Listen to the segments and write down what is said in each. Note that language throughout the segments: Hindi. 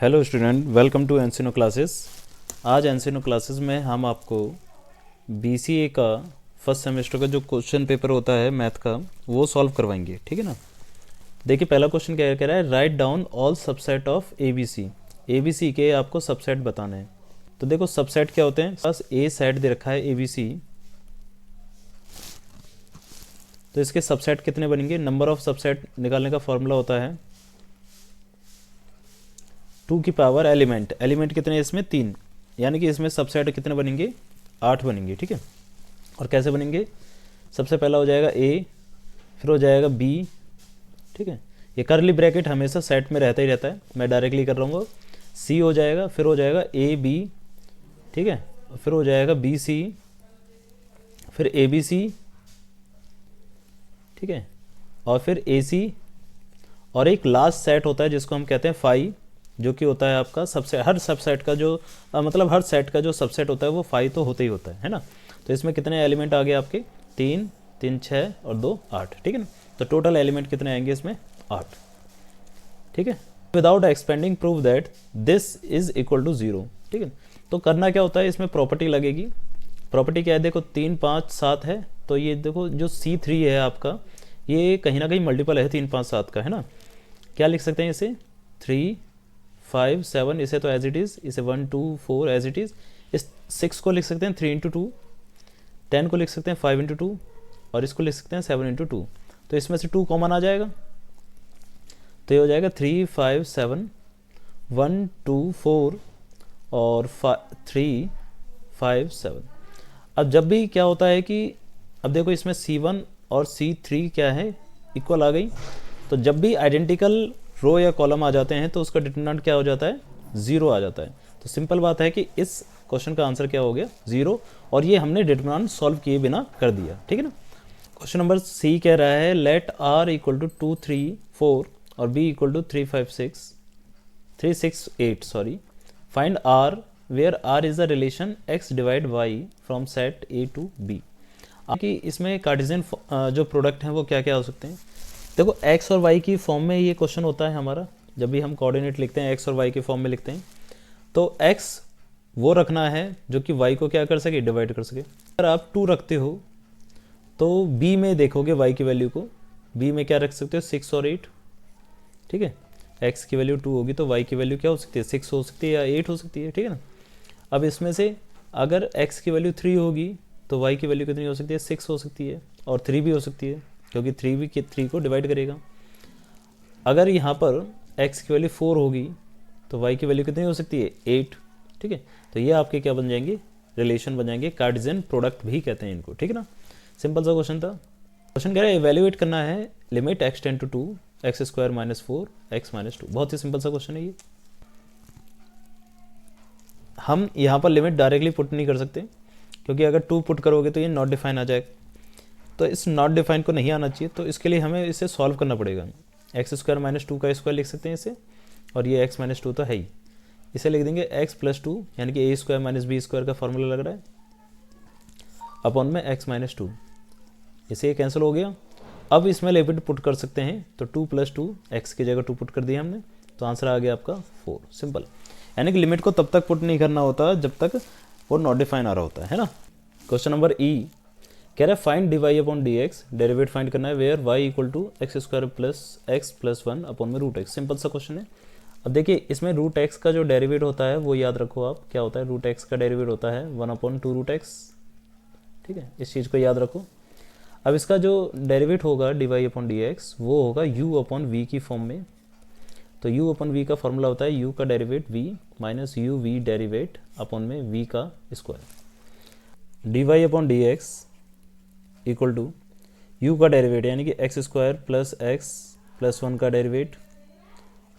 हेलो स्टूडेंट, वेलकम टू एनसीनो क्लासेस। आज एनसीनो क्लासेस में हम आपको बीसीए का फर्स्ट सेमेस्टर का जो क्वेश्चन पेपर होता है मैथ का वो सॉल्व करवाएंगे। ठीक है ना। देखिए पहला क्वेश्चन क्या कह रहा है, write down all subset of ABC. ABC के आपको सबसेट बताना है। तो देखो सबसेट क्या होते हैं, बस ए सेट दे रखा है एबीसी, तो इसके सबसेट कितने बनेंगे। नंबर ऑफ सबसेट निकालने का फॉर्मूला होता है 2 की पावर एलिमेंट। एलिमेंट कितने हैं इसमें, 3, यानी कि इसमें सबसेट कितने बनेंगे, 8 बनेंगे। ठीक है। और कैसे बनेंगे, सबसे पहला हो जाएगा ए, फिर हो जाएगा बी। ठीक है, ये करली ब्रैकेट हमेशा सेट में रहता ही रहता है, मैं डायरेक्टली कर रहा हूँ। सी हो जाएगा, फिर हो जाएगा ए बी, ठीक है, फिर हो जाएगा बी सी, फिर ए बी सी, ठीक है, और फिर ए सी, और एक लास्ट सेट होता है जिसको हम कहते हैं फाई, जो कि होता है आपका सबसे हर सबसेट का जो मतलब हर सेट का जो सबसेट होता है वो फाई तो होता ही होता है ना। तो इसमें कितने एलिमेंट आ गए आपके, 3 3 6 और 2 8। ठीक है ना। तो टोटल एलिमेंट कितने आएंगे इसमें, 8। ठीक है। Without expanding prove that this is equal to 0। ठीक है। तो करना क्या होता है, इसमें प्रॉपर्टी लगेगी। प्रॉपर्टी क्या है, देखो 3 5 7 है, तो ये देखो जो C3 है आपका, ये कहीं ना कहीं मल्टीपल है 3 5 7 का, है ना। क्या लिख सकते हैं इसे, 3 5 7, इसे तो एज इट इज़, इसे 1 2 4 एज इट इज़। इस 6 को लिख सकते हैं 3 इंटू 2, 10 को लिख सकते हैं 5 इंटू 2, और इसको लिख सकते हैं 7 इंटू 2। तो इसमें से 2 कॉमन आ जाएगा, तो ये हो जाएगा 3 5 7 1 2 4 और 3 5 7। अब जब भी क्या होता है कि अब देखो इसमें C1 और C3 क्या है, इक्वल आ गई। तो जब भी आइडेंटिकल रो या कॉलम आ जाते हैं तो उसका डिटरमिनेंट क्या हो जाता है, 0 आ जाता है। तो सिंपल बात है कि इस क्वेश्चन का आंसर क्या हो गया, 0। और ये हमने डिटरमिनेंट सॉल्व किए बिना कर दिया। ठीक है ना। क्वेश्चन नंबर सी कह रहा है, लेट आर इक्वल टू 2 3 4 और B equal to 3 6 8 sorry, find R where R is a relation x divide Y from set A to B. कि इसमें कार्टेशियन जो प्रोडक्ट हैं वो क्या क्या हो सकते हैं। देखो x और y की फॉर्म में ये क्वेश्चन होता है हमारा, जब भी हम कोऑर्डिनेट लिखते हैं x और y के फॉर्म में लिखते हैं, तो x वो रखना है जो कि y को क्या कर सके, डिवाइड कर सके। अगर आप 2 रखते हो तो b में देखोगे y की वैल्यू को, b में क्या रख सकते हो, 6 और 8। ठीक है, x की वैल्यू 2 होगी तो y की वैल्यू क्या हो सकती है, 6 हो सकती है या 8 हो सकती है। ठीक है ना। अब इसमें से अगर x की वैल्यू 3 होगी तो y की वैल्यू कितनी हो सकती है, 6 हो सकती है, और 3 भी हो सकती है क्योंकि 3 भी 3 को डिवाइड करेगा। अगर यहाँ पर x की वैल्यू 4 होगी तो y की वैल्यू कितनी हो सकती है, 8। ठीक है। तो ये आपके क्या बन जाएंगे, रिलेशन बन जाएंगे, कार्टेशियन प्रोडक्ट भी कहते हैं इनको। ठीक है ना। सिंपल सा क्वेश्चन था। क्वेश्चन कह रहा है इवेल्युएट करना है limit x tend to 2 x square minus 4 x minus 2। बहुत ही सिंपल सा क्वेश्चन है ये। हम यहाँ पर लिमिट डायरेक्टली पुट नहीं कर सकते क्योंकि अगर 2 पुट करोगे तो ये नॉट डिफाइन आ जाएगा, तो इस नॉट डिफाइन को नहीं आना चाहिए। तो इसके लिए हमें इसे सॉल्व करना पड़ेगा। एक्स स्क्वायर माइनस 2 का स्क्वायर लिख सकते हैं इसे, और ये x माइनस 2 तो है ही, इसे लिख देंगे x प्लस 2, यानी कि a square minus B square का फॉर्मूला लग रहा है अपॉन में x माइनस 2, इसे ये कैंसिल हो गया। अब इसमें लिमिट पुट कर सकते हैं, तो 2 प्लस 2, x की जगह 2 पुट कर दिया हमने, तो आंसर आ गया आपका 4। सिंपल, यानी कि लिमिट को तब तक पुट नहीं करना होता जब तक वो नॉट डिफाइन आ रहा होता है ना। क्वेश्चन नंबर ई कह रहा है find d y upon d x, derivate find करना है where y equal to x square plus x plus 1 upon में रूट एक्स। सिंपल सा क्वेश्चन है। अब देखिए इसमें रूट एक्स का जो डेरिवेट होता है वो याद रखो आप, क्या होता है, रूट एक्स का डेरिवेट होता है 1 अपॉन 2 रूट एक्स। ठीक है, इस चीज़ को याद रखो। अब इसका जो डेरिवेट होगा d y upon d x वो होगा u अपॉन वी की फॉर्म में। तो u अपॉन वी का फॉर्मूला होता है u का derivate v minus u v derivate upon में v का square. D y upon d x equal to u का डेरिवेट यानी कि एक्स स्क्वायर प्लस 1 का डेरिवेट,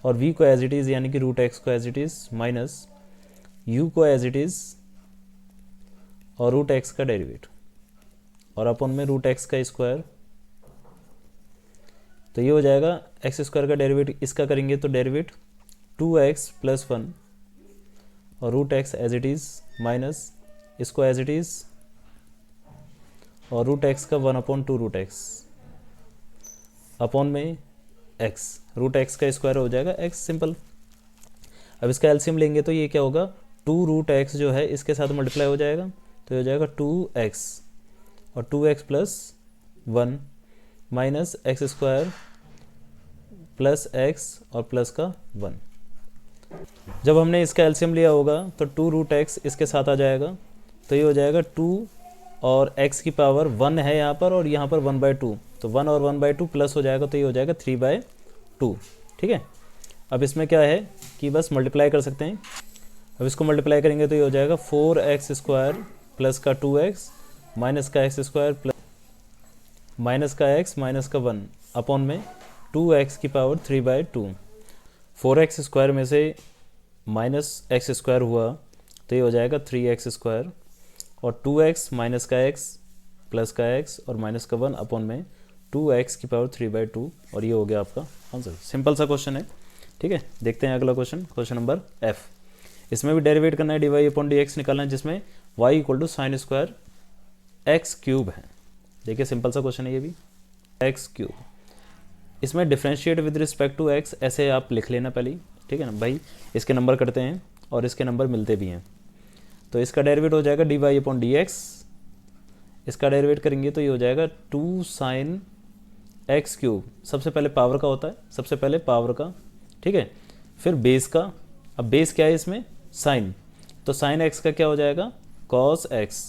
और v को एज इट इज़ यानी कि रूट एक्स को as it is minus u को एज इट इज़ और रूट एक्स का डेरिवेट, और अपॉन में रूट एक्स का स्क्वायर। तो ये हो जाएगा एक्स स्क्वायर का डेरिवेट, इसका करेंगे तो डेरिवेट 2x प्लस 1 और root x as it is minus इसको एज इट इज़ और रूट एक्स का 1 अपॉन 2 रूट एक्स अपॉन में x, रूट एक्स का स्क्वायर हो जाएगा x। सिंपल। अब इसका एलसीएम लेंगे तो ये क्या होगा, 2√x जो है इसके साथ मल्टीप्लाई हो जाएगा, तो ये हो जाएगा 2x और 2x plus 1 minus x square plus x और प्लस का 1। जब हमने इसका एलसीएम लिया होगा तो 2√x इसके साथ आ जाएगा, तो ये हो जाएगा 2 और x की पावर 1 है यहाँ पर और यहाँ पर 1/2, तो 1 और 1/2 प्लस हो जाएगा, तो ये हो जाएगा 3/2। ठीक है, अब इसमें क्या है कि बस मल्टीप्लाई कर सकते हैं। अब इसको मल्टीप्लाई करेंगे तो ये हो जाएगा 4x² प्लस का 2x माइनस का एक्स स्क्वायर प्लस माइनस का x माइनस का 1 अपॉन में 2x की पावर 3/2। 4x² में से माइनस x² हुआ तो ये हो जाएगा 3x² और 2x माइनस का x प्लस का x और माइनस का 1 अपॉन में 2x की पावर 3/2 और ये हो गया आपका आंसर। सिंपल सा क्वेश्चन है। ठीक है, देखते हैं अगला क्वेश्चन, क्वेश्चन नंबर F। इसमें भी डेरिवेट करना है, dy/dx निकालना है, जिसमें y = sin² x³ है। देखिए सिंपल सा क्वेश्चन है ये भी, x³। इसमें differentiate with respect to x ऐसे आप लिख लेना पहले ही। ठीक है ना भाई, इसके नंबर कटते हैं और इसके नंबर मिलते भी हैं, तो इसका डेरिवेट हो जाएगा dy/dx। इसका डेरिवेट करेंगे तो ये हो जाएगा 2 sin x³। सबसे पहले पावर का होता है, सबसे पहले पावर का, ठीक है, फिर बेस का। अब बेस क्या है इसमें, साइन, तो साइन x का क्या हो जाएगा, cos x।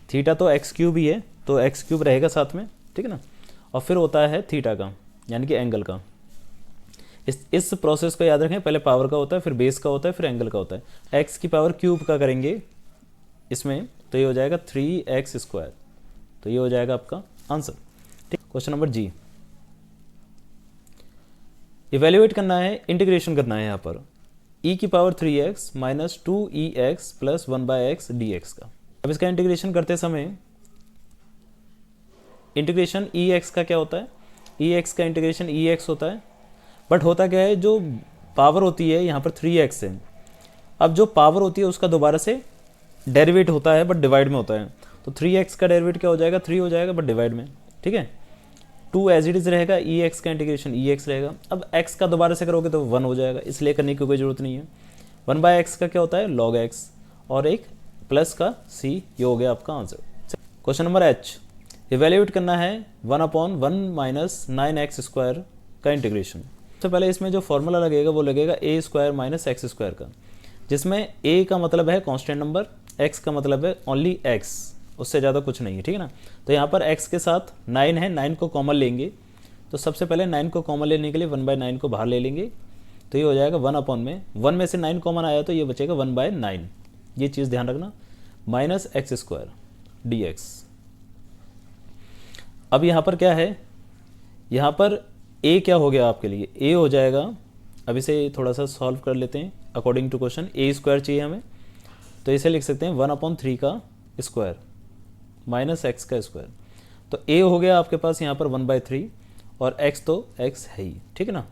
थीटा तो x³ ही है तो x³ रहेगा साथ में, ठीक है ना। और फिर होता है थीटा का, यानी कि एंगल का। इस प्रोसेस को याद रखें, पहले पावर का होता है, फिर बेस का होता है, फिर एंगल का होता है। x की पावर क्यूब का करेंगे इसमें तो ये हो जाएगा 3x², तो ये हो जाएगा आपका आंसर। ठीक, क्वेश्चन नंबर जी। इवेल्युएट करना है, इंटीग्रेशन करना है यहाँ पर e की power 3x minus 2ex plus 1/x dx का। अब इसका इंटीग्रेशन करते समय इंटीग्रेशन ex का क्या होता है, ex का इंटीग्रेशन ex होता है, बट होता क्या है, जो पावर होती है यहाँ पर 3x है। अब जो पावर होती है उसका दोबारा से डेरिवेट होता है बट डिवाइड में होता है, तो 3x का डेरिवेट क्या हो जाएगा, 3 हो जाएगा बट डिवाइड में। ठीक है, 2 एज इट इज रहेगा, ex का इंटीग्रेशन ex रहेगा। अब x का दोबारा से करोगे तो 1 हो जाएगा, इसलिए करने की कोई ज़रूरत नहीं है। 1/x का क्या होता है, log x, और एक प्लस का c, ये हो गया आपका answer. Question number H। Evaluate करना है 1/1 माइनस 9x² का इंटीग्रेशन। सबसे पहले इसमें जो फॉर्मूला लगेगा वो लगेगा a² माइनस x² का, जिसमें a का मतलब है कांस्टेंट नंबर, x का मतलब है ओनली x, उससे ज़्यादा कुछ नहीं है। ठीक है ना, तो यहाँ पर x के साथ 9 है, 9 को कॉमन लेंगे, तो सबसे पहले 9 को कॉमन लेने के लिए 1/9 को बाहर ले लेंगे, तो ये हो जाएगा 1 में से 9 कॉमन आया तो ये बचेगा 1/9, ये चीज़ ध्यान रखना, माइनस x² dx। अब यहाँ पर क्या है, यहाँ पर a क्या हो गया आपके लिए, a हो जाएगा। अब इसे थोड़ा सा सॉल्व कर लेते हैं अकॉर्डिंग टू क्वेश्चन। a² चाहिए हमें, तो इसे लिख सकते हैं 1/3 का स्क्वायर माइनस x का स्क्वायर, तो a हो गया आपके पास यहाँ पर 1/3 और x तो x है ही। ठीक है ना,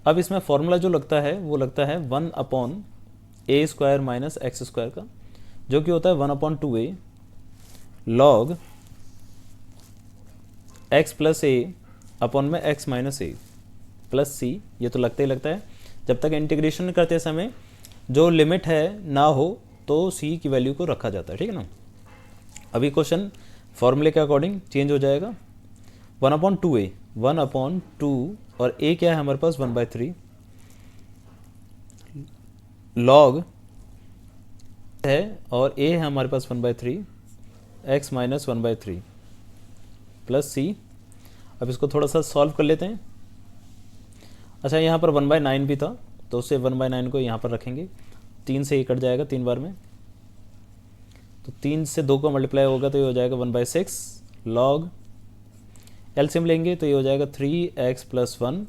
अब इसमें फॉर्मूला जो लगता है वो लगता है 1/a² माइनस x² का, जो कि होता है 1/2a log x plus a upon में x minus a plus c। ये तो लगता ही लगता है, जब तक इंटीग्रेशन करते समय जो लिमिट है ना हो तो c की वैल्यू को रखा जाता है। ठीक है ना, अभी क्वेश्चन फॉर्मूले के अकॉर्डिंग चेंज हो जाएगा। 1/2a 1/2 और a क्या है हमारे पास 1/3 log है और a है हमारे पास 1/3 x माइनस 1/3 प्लस c। अब इसको थोड़ा सा सॉल्व कर लेते हैं। अच्छा, यहाँ पर 1/9 भी था तो उससे 1/9 को यहाँ पर रखेंगे, 3 से ये कट जाएगा 3 बार में, तो 3 से 2 को मल्टीप्लाई होगा तो ये हो जाएगा 1/6 log एलसीएम लेंगे तो ये हो जाएगा 3x प्लस 1,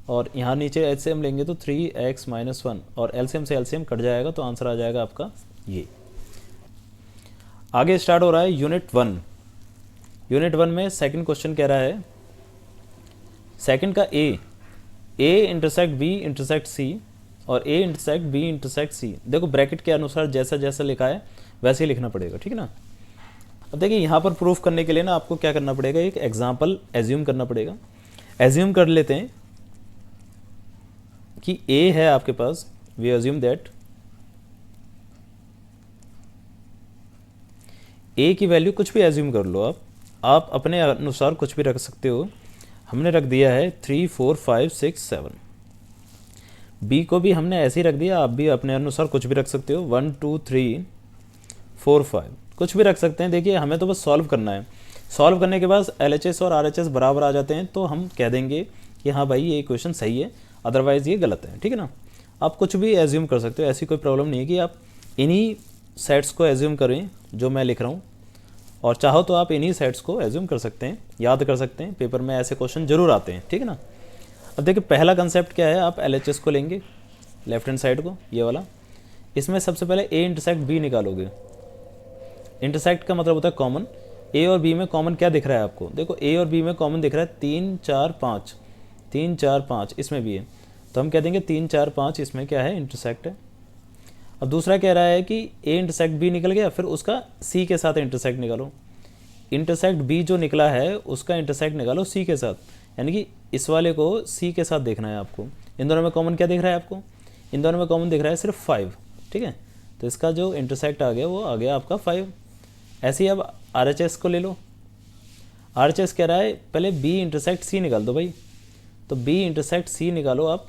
और यहाँ नीचे एलसीएम लेंगे तो 3x माइनस 1, और एलसीएम से एलसीएम कट जाएगा तो आंसर आ जाएगा आपका ये। आगे स्टार्ट हो रहा है यूनिट 1। यूनिट 1 में सेकंड क्वेश्चन कह रहा है, सेकंड का a intersect b intersect c और a intersect b intersect c। देखो ब्रैकेट के अनुसार जैसा जैसा लिखा है वैसे ही लिखना पड़ेगा। ठीक है ना, अब देखिए यहाँ पर प्रूफ करने के लिए ना आपको क्या करना पड़ेगा, एक एग्जाम्पल एज्यूम करना पड़ेगा। एज्यूम कर लेते हैं कि a है आपके पास वी अज्यूम दैट ए की वैल्यू कुछ भी एज्यूम कर लो आप अपने अनुसार कुछ भी रख सकते हो। हमने रख दिया है 3 4 5 6 7। बी को भी हमने ऐसे ही रख दिया, आप भी अपने अनुसार कुछ भी रख सकते हो, 1 2 3 4 5 कुछ भी रख सकते हैं। देखिए हमें तो बस सॉल्व करना है, सॉल्व करने के बाद LHS और RHS बराबर आ जाते हैं तो हम कह देंगे कि हाँ भाई ये इक्वेशन सही है, अदरवाइज़ ये गलत है, ठीक है ना। आप कुछ भी एज्यूम कर सकते हो, ऐसी कोई प्रॉब्लम नहीं है कि आप इन्हीं सेट्स को एज्यूम करें जो मैं लिख रहा हूँ, और चाहो तो आप इन्हीं सेट्स को एज्यूम कर सकते हैं, याद कर सकते हैं, पेपर में ऐसे क्वेश्चन जरूर आते हैं, ठीक है ना। अब देखिए पहला कंसेप्ट क्या है, आप LHS को लेंगे लेफ्ट हैंड साइड को, ये वाला, इसमें सबसे पहले A इंटरसेक्ट B निकालोगे। इंटरसेक्ट का मतलब होता है कॉमन। A और B में कॉमन क्या दिख रहा है आपको, देखो A और B में कॉमन दिख रहा है 3 4 5, 3 4 5 इसमें भी है, तो हम कह देंगे 3 4 5 इसमें क्या है, इंटरसेक्ट है। अब दूसरा कह रहा है कि A इंटरसेक्ट B निकल गया, फिर उसका C के साथ इंटरसेक्ट निकालो। इंटरसेक्ट B जो निकला है उसका इंटरसेक्ट निकालो C के साथ, यानी कि इस वाले को C के साथ देखना है आपको। इन दोनों में कॉमन क्या दिख रहा है आपको, इन दोनों में कॉमन दिख रहा है सिर्फ 5, ठीक है, तो इसका जो इंटरसेक्ट आ गया वो आ गया आपका 5। ऐसे ही अब RHS को ले लो। RHS कह रहा है पहले B इंटरसेक्ट C निकाल दो भाई, तो B इंटरसेक्ट C निकालो आप।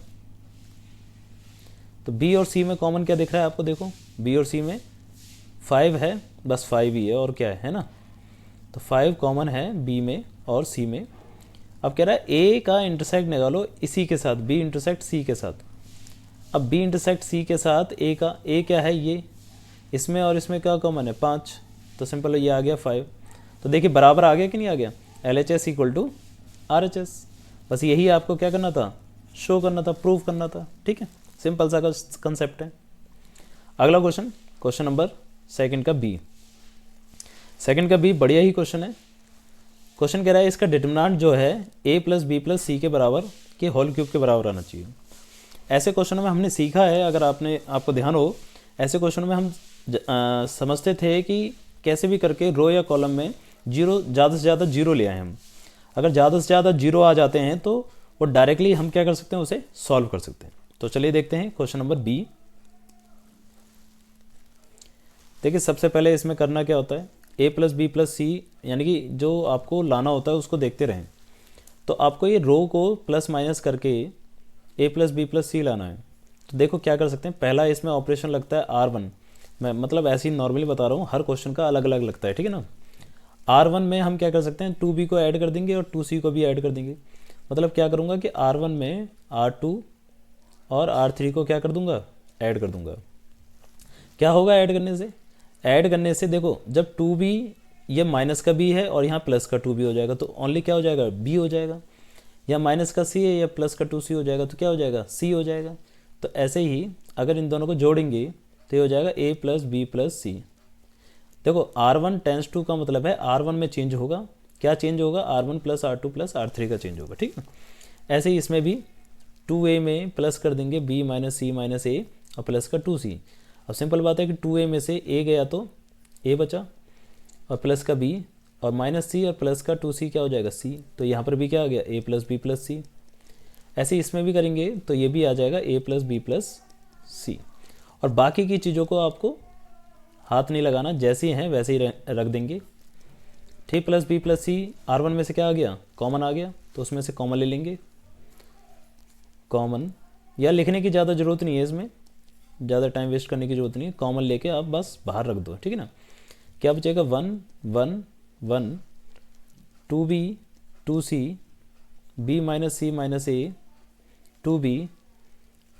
तो B और C में कॉमन क्या दिख रहा है आपको, देखो B और C में 5 है, बस 5 ही है और क्या है ना, तो 5 कॉमन है B में और C में। अब कह रहा है A का इंटरसेक्ट निकालो इसी के साथ, B इंटरसेक्ट C के साथ। अब B इंटरसेक्ट C के साथ A का, A क्या है ये, इसमें और इसमें क्या कॉमन है 5, तो सिंपल ये आ गया 5। तो देखिए बराबर आ गया कि नहीं आ गया, LHS इक्वल टू RHS। बस यही आपको क्या करना था, शो करना था, प्रूव करना था, ठीक है, सिंपल सा कंसेप्ट है। अगला क्वेश्चन, क्वेश्चन नंबर सेकंड का B। सेकंड का B बढ़िया ही क्वेश्चन है। क्वेश्चन कह रहा है इसका डिटरमिनेंट जो है A + B + C के बराबर के होल क्यूब के बराबर आना चाहिए। ऐसे क्वेश्चनों में हमने सीखा है, अगर आपको ध्यान हो, ऐसे क्वेश्चनों में हम समझते थे कि कैसे भी करके रो या कॉलम में जीरो, ज़्यादा से ज़्यादा जीरो ले आए हम। अगर ज़्यादा से ज़्यादा जीरो आ जाते हैं तो वो डायरेक्टली हम क्या कर सकते हैं, उसे सॉल्व कर सकते हैं। तो चलिए देखते हैं क्वेश्चन नंबर B। देखिए सबसे पहले इसमें करना क्या होता है, A + B + C, यानी कि जो आपको लाना होता है उसको देखते रहें। तो आपको ये रो को प्लस माइनस करके A + B + C लाना है। तो देखो क्या कर सकते हैं, पहला इसमें ऑपरेशन लगता है R1, मैं मतलब ऐसे ही नॉर्मली बता रहा हूँ, हर क्वेश्चन का अलग अलग लगता है, ठीक है ना। R1 में हम क्या कर सकते हैं, 2B को ऐड कर देंगे और 2C को भी ऐड कर देंगे। मतलब क्या करूँगा कि R1 में R2 और R3 को क्या कर दूंगा, ऐड कर दूंगा। क्या होगा ऐड करने से, ऐड करने से देखो जब 2B, ये माइनस का B है और यहाँ प्लस का 2B हो जाएगा, तो ओनली क्या हो जाएगा, B हो जाएगा। या माइनस का C है या प्लस का 2C हो जाएगा, तो क्या हो जाएगा, C हो जाएगा। तो ऐसे ही अगर इन दोनों को जोड़ेंगे तो ये हो जाएगा A + B + C। देखो R1 टेंस टू का मतलब है R1 में चेंज होगा, क्या चेंज होगा, R1 + R2 + R3 का चेंज होगा, ठीक है। ऐसे ही इसमें भी 2A में प्लस कर देंगे B - C - A और प्लस का 2C। अब सिंपल बात है कि 2A में से A गया तो A बचा, और प्लस का B, और -C और प्लस का 2C क्या हो जाएगा, C। तो यहाँ पर भी क्या आ गया, A + B + C। ऐसे इसमें भी करेंगे तो ये भी आ जाएगा A + B + C। और बाकी की चीज़ों को आपको हाथ नहीं लगाना, जैसी हैं वैसे ही रख देंगे। ठीक, + B + C, R1 में से क्या आ गया, कॉमन आ गया, तो उसमें से कॉमन ले लेंगे, कॉमन। या लिखने की ज़्यादा ज़रूरत नहीं है, इसमें ज़्यादा टाइम वेस्ट करने की ज़रूरत नहीं है, कॉमन लेके आप बस बाहर रख दो, ठीक है ना। क्या बचेगा, 1 1 1, 2B 2C, B - C - A, 2B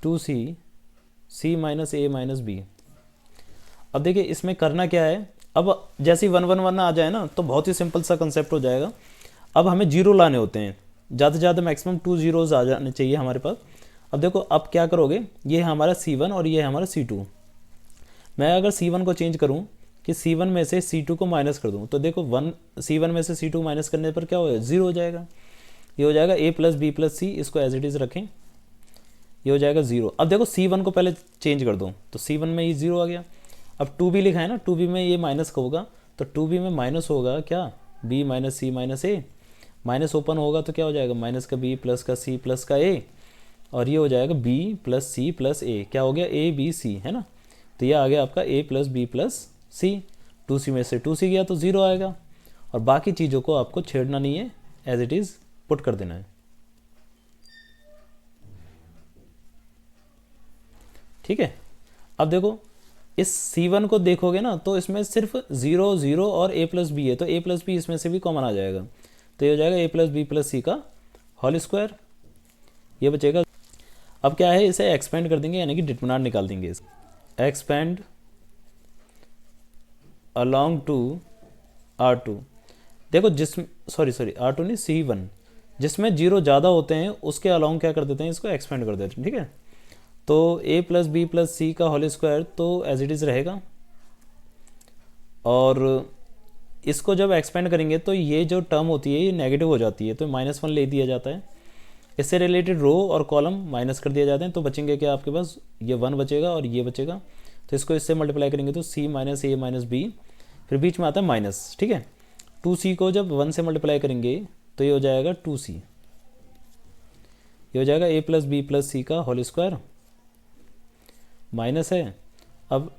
2C, C - A - B। अब देखिए इसमें करना क्या है, अब जैसे ही 1 1 1 आ जाए ना तो बहुत ही सिंपल सा कंसेप्ट हो जाएगा। अब हमें जीरो लाने होते हैं, ज़्यादा से ज़्यादा मैक्सिमम 2 ज़ीरोज़ आ जाने चाहिए हमारे पास। अब देखो अब क्या करोगे, ये हमारा C1 और ये हमारा C2। मैं अगर C1 को चेंज करूं कि C1 में से C2 को माइनस कर दूं, तो देखो C1 में से C2 माइनस करने पर क्या होगा, 0 हो जाएगा। ये हो जाएगा A + B + C, इसको एज इट इज़ रखें, ये हो जाएगा 0। अब देखो C1 को पहले चेंज कर दो, तो C1 में ये 0 आ गया। अब 2B लिखा है ना, 2B में ये माइनस का होगा, तो 2B में माइनस होगा क्या, B - C - A, minus open होगा तो क्या हो जाएगा, माइनस का B प्लस का C प्लस का A, और ये हो जाएगा बी प्लस सी प्लस ए, क्या हो गया ए बी सी, है ना। तो ये आ गया आपका ए प्लस बी प्लस सी, 2c में से 2c गया तो 0 आएगा, और बाकी चीज़ों को आपको छेड़ना नहीं है, एज इट इज़ पुट कर देना है। ठीक है, अब देखो इस C1 को देखोगे ना तो इसमें सिर्फ 0 0 और a प्लस बी है, तो a प्लस बी इसमें से भी कॉमन आ जाएगा, तो ये हो जाएगा a प्लस बी प्लस सी का होल स्क्वायर, ये बचेगा। अब क्या है, इसे एक्सपेंड कर देंगे, यानी कि डिटरमिनेंट निकाल देंगे। एक्सपेंड अलोंग टू R2, देखो सॉरी R2 नहीं C1, जिसमें 0 ज़्यादा होते हैं उसके अलोंग क्या कर देते हैं, इसको एक्सपेंड कर देते हैं। ठीक है, तो a प्लस बी प्लस सी का होल स्क्वायर तो एज इट इज़ रहेगा, और इसको जब एक्सपेंड करेंगे तो ये जो टर्म होती है ये नेगेटिव हो जाती है, तो -1 ले दिया जाता है, इससे रिलेटेड रो और कॉलम माइनस कर दिए जाते हैं, तो बचेंगे क्या आपके पास, ये 1 बचेगा और ये बचेगा, तो इसको इससे मल्टीप्लाई करेंगे तो c माइनस ए माइनस बी, फिर बीच में आता है माइनस। ठीक है, 2c को जब 1 से मल्टीप्लाई करेंगे तो ये हो जाएगा 2c, ये हो जाएगा a प्लस बी प्लस सी का होल स्क्वायर, माइनस है, अब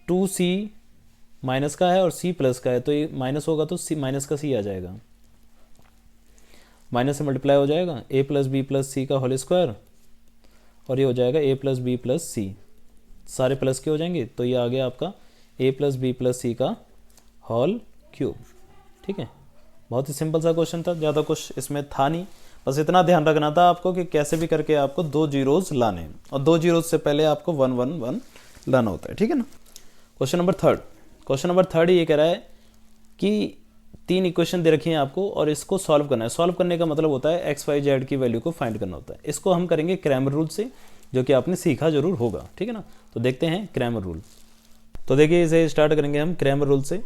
2c माइनस का है और c प्लस का है, तो ये माइनस होगा तो c माइनस का c आ जाएगा, माइनस से मल्टीप्लाई हो जाएगा a प्लस बी प्लस सी का होल स्क्वायर, और ये हो जाएगा a प्लस बी प्लस सी, सारे प्लस के हो जाएंगे, तो ये आ गया आपका a प्लस बी प्लस सी का होल क्यूब। ठीक है, बहुत ही सिंपल सा क्वेश्चन था, ज़्यादा कुछ इसमें था नहीं, बस इतना ध्यान रखना था आपको कि कैसे भी करके आपको 2 जीरोज़ लाने हैं, और 2 जीरोज़ से पहले आपको 1 1 1 लाना होता है। ठीक है ना। क्वेश्चन नंबर थर्ड ये कह रहा है कि 3 इक्वेशन दे रखी हैं आपको और इसको सॉल्व करना है। सॉल्व करने का मतलब होता है एक्स वाई जेड की वैल्यू को फाइंड करना होता है। इसको हम करेंगे क्रैमर रूल से, जो कि आपने सीखा जरूर होगा। ठीक है ना, तो देखते हैं क्रैमर रूल। तो देखिए इसे स्टार्ट करेंगे हम क्रैमर रूल से।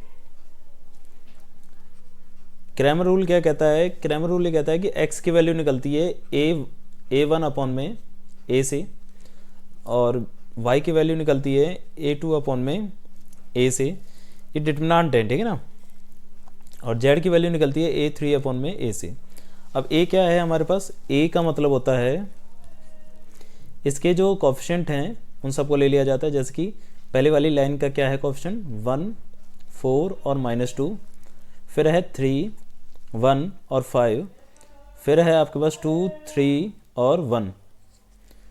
क्रैमर रूल क्या कहता है, क्रैमर रूल ये कहता है कि x की वैल्यू निकलती है a1 अपॉन में a से, और y की वैल्यू निकलती है a2 अपॉन में a से, ये डिटरमिनेंट है। ठीक है ना, और z की वैल्यू निकलती है a3 अपॉन में a से। अब a क्या है हमारे पास, a का मतलब होता है इसके जो कोफिशिएंट हैं उन सबको ले लिया जाता है, जैसे कि पहले वाली लाइन का क्या है कोफिशिएंट 1 4 और -2, फिर है 3 1 और 5, फिर है आपके पास 2 3 और 1,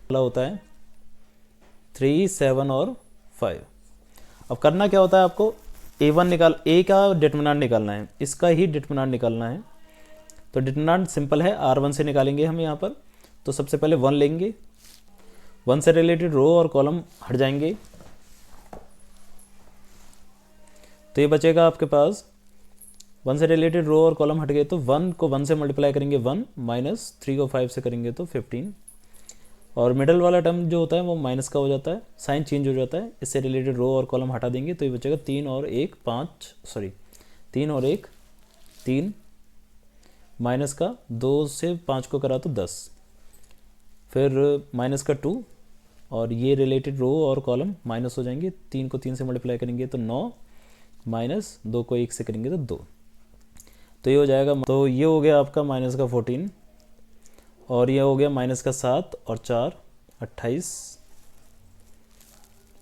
वाला होता है 3 7 और 5। अब करना क्या होता है, आपको a का डिटरमिनेंट निकालना है, इसका ही डिटरमिनेंट निकालना है। तो डिटरमिनेंट सिंपल है, R1 से निकालेंगे हम यहाँ पर। तो सबसे पहले 1 लेंगे, 1 से रिलेटेड रो और कॉलम हट जाएंगे, तो ये बचेगा आपके पास 1 से रिलेटेड रो और कॉलम हट गए, तो 1 को 1 से मल्टीप्लाई करेंगे 1, -3 को 5 से करेंगे तो 15, और मिडल वाला टर्म जो होता है वो माइनस का हो जाता है, साइन चेंज हो जाता है। इससे रिलेटेड रो और कॉलम हटा देंगे तो ये बचेगा 3 और 1 3, माइनस का 2 से 5 को करा तो 10, फिर माइनस का 2, और ये रिलेटेड रो और कॉलम माइनस हो जाएंगे। 3 को 3 से मल्टीप्लाई करेंगे तो 9, माइनस 2 को 1 से करेंगे तो 2, तो ये हो जाएगा। तो ये हो गया आपका माइनस का 14, और ये हो गया माइनस का 7 और 4 28,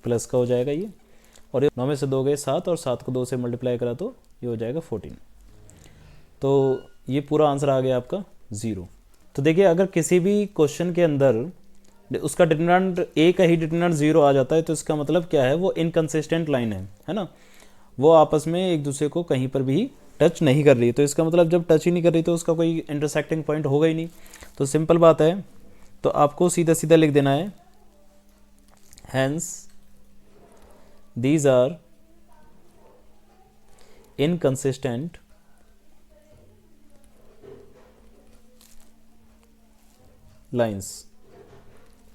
प्लस का हो जाएगा ये, और ये 9 में से 2 गए 7, और 7 को 2 से मल्टीप्लाई करा तो ये हो जाएगा 14। तो ये पूरा आंसर आ गया आपका 0। तो देखिए अगर किसी भी क्वेश्चन के अंदर उसका डिटरमिनेंट a का ही डिटरमिनेंट 0 आ जाता है, तो इसका मतलब क्या है, वो इनकंसिस्टेंट लाइन है ना, वो आपस में एक दूसरे को कहीं पर भी टच नहीं कर रही। तो इसका मतलब जब टच ही नहीं कर रही तो उसका कोई इंटरसेक्टिंग पॉइंट होगा ही नहीं। तो सिंपल बात है, तो आपको सीधा सीधा लिख देना है, hence these are inconsistent lines.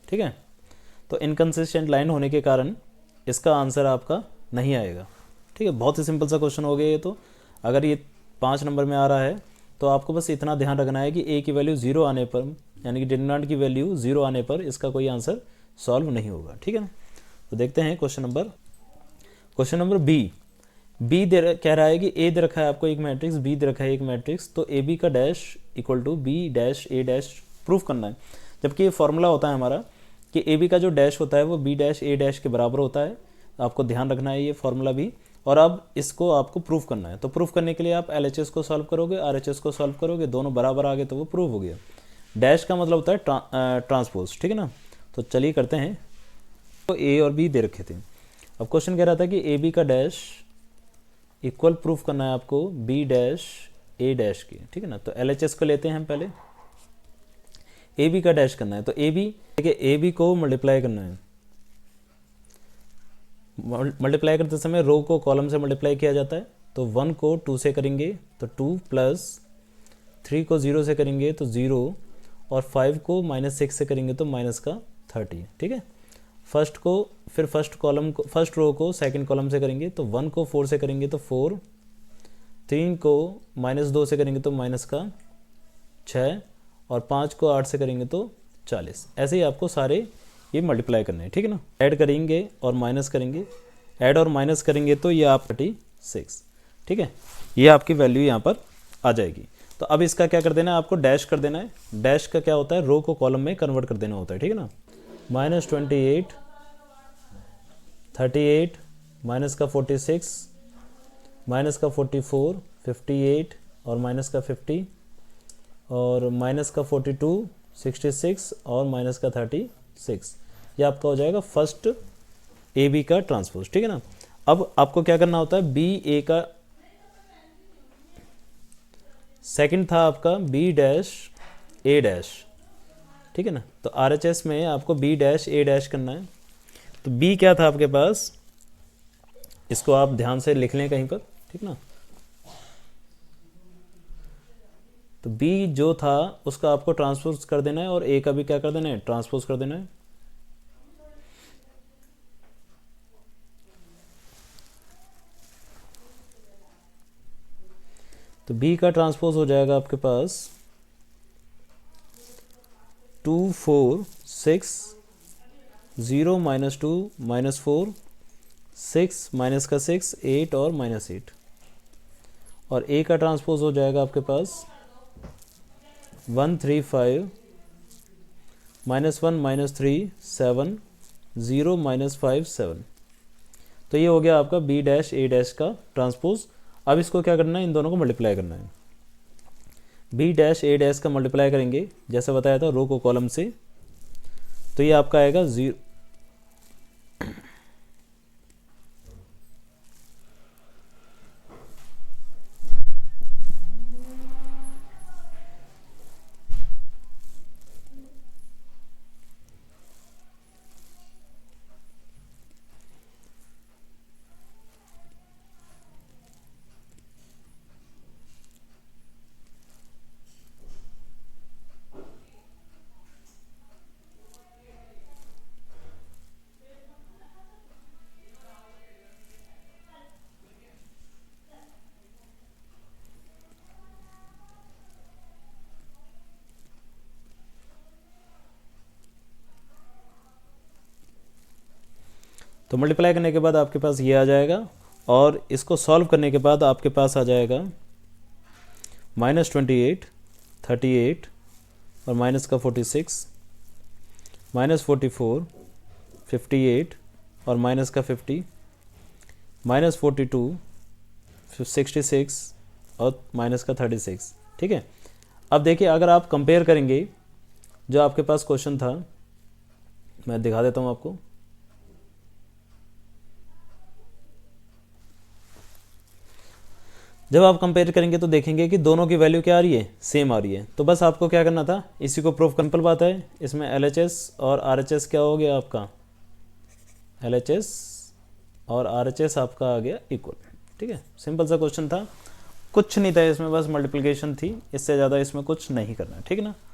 ठीक है, तो इनकंसिस्टेंट लाइन होने के कारण इसका आंसर आपका नहीं आएगा। ठीक है, बहुत ही सिंपल सा क्वेश्चन हो गया ये। तो अगर ये 5 नंबर में आ रहा है तो आपको बस इतना ध्यान रखना है कि a की वैल्यू 0 आने पर, यानी कि डिटरमिनेंट की वैल्यू 0 आने पर इसका कोई आंसर सॉल्व नहीं होगा। ठीक है ना, तो देखते हैं क्वेश्चन नंबर बी कह रहा है कि a दे रखा है आपको एक मैट्रिक्स, b दे रखा है एक मैट्रिक्स, तो ab का dash equal to b dash a dash proof करना है। जबकि ये फॉर्मूला होता है हमारा कि ए बी का जो डैश होता है वो बी डैश ए डैश के बराबर होता है। आपको ध्यान रखना है ये फॉर्मूला भी। और अब इसको आपको प्रूफ करना है, तो प्रूफ करने के लिए आप LHS को सॉल्व करोगे, RHS को सॉल्व करोगे, दोनों बराबर आ गए तो वो प्रूफ हो गया। डैश का मतलब होता है ट्रांसपोज, ठीक है ना। तो चलिए करते हैं। तो ए और बी दे रखे थे। अब क्वेश्चन कह रहा था कि ए बी का डैश इक्वल प्रूफ करना है आपको बी डैश ए डैश की, ठीक है ना। तो LHS को लेते हैं हम पहले, ए बी का डैश करना है। तो ए बी, देखिए ए बी को मल्टीप्लाई करना है। मल्टीप्लाई करते समय रो को कॉलम से मल्टीप्लाई किया जाता है। तो 1 को 2 से करेंगे तो 2, प्लस 3 को 0 से करेंगे तो 0, और 5 को -6 से करेंगे तो -30, ठीक है। फर्स्ट को फिर फर्स्ट कॉलम को, फर्स्ट रो को सेकंड कॉलम से करेंगे तो 1 को 4 से करेंगे तो 4, 3 को -2 से करेंगे तो -6, और 5 को 8 से करेंगे तो 40। ऐसे ही आपको सारे ये मल्टीप्लाई करने हैं, ठीक है ना। ऐड करेंगे और माइनस करेंगे, ऐड और माइनस करेंगे तो ये आप 36, ठीक है। ये आपकी वैल्यू यहाँ पर आ जाएगी। तो अब इसका क्या कर देना है, आपको डैश कर देना है। डैश का क्या होता है, रो को कॉलम में कन्वर्ट कर देना होता है, ठीक है ना। -28, 38, माइनस का 46, माइनस का 44, 58, और माइनस का 50, और माइनस का 42, 66, और माइनस का 36। ये आपका हो जाएगा फर्स्ट ए बी का ट्रांसपोज, ठीक है ना। अब आपको क्या करना होता है, बी ए का सेकंड था आपका बी डैश ए डैश, ठीक है ना। तो RHS में आपको बी डैश ए डैश करना है। तो बी क्या था आपके पास, इसको आप ध्यान से लिख लें कहीं पर, ठीक ना। तो बी जो था उसका आपको ट्रांसपोज कर देना है, और ए का भी क्या कर देना है, ट्रांसपोज कर देना है। तो बी का ट्रांसपोज हो जाएगा आपके पास 2, 4, 6, 0, -2, -4, 6, माइनस का 6, 8, और -8। और ए का ट्रांसपोज हो जाएगा आपके पास 1, 3, 5, -1, -3, 7, 0, -5, 7। तो ये हो गया आपका बी डैश ए डैश का ट्रांसपोज। अब इसको क्या करना है, इन दोनों को मल्टीप्लाई करना है। बी डैश ए डैश का मल्टीप्लाई करेंगे, जैसे बताया था रो को कॉलम से, तो ये आपका आएगा 0। तो मल्टीप्लाई करने के बाद आपके पास ये आ जाएगा, और इसको सॉल्व करने के बाद आपके पास आ जाएगा -28, 38, और माइनस का 46, -44, 58, और माइनस का 50, -42, 66, और माइनस का 36, ठीक है। अब देखिए अगर आप कंपेयर करेंगे जो आपके पास क्वेश्चन था, मैं दिखा देता हूँ आपको। जब आप कंपेयर करेंगे तो देखेंगे कि दोनों की वैल्यू क्या आ रही है, सेम आ रही है। तो बस आपको क्या करना था, इसी को प्रूफ सिंपल बात है। इसमें LHS और RHS क्या हो गया आपका, LHS और RHS आपका आ गया इक्वल, ठीक है। सिंपल सा क्वेश्चन था, कुछ नहीं था इसमें, बस मल्टीप्लिकेशन थी, इससे ज़्यादा इसमें कुछ नहीं करना है, ठीक है ना।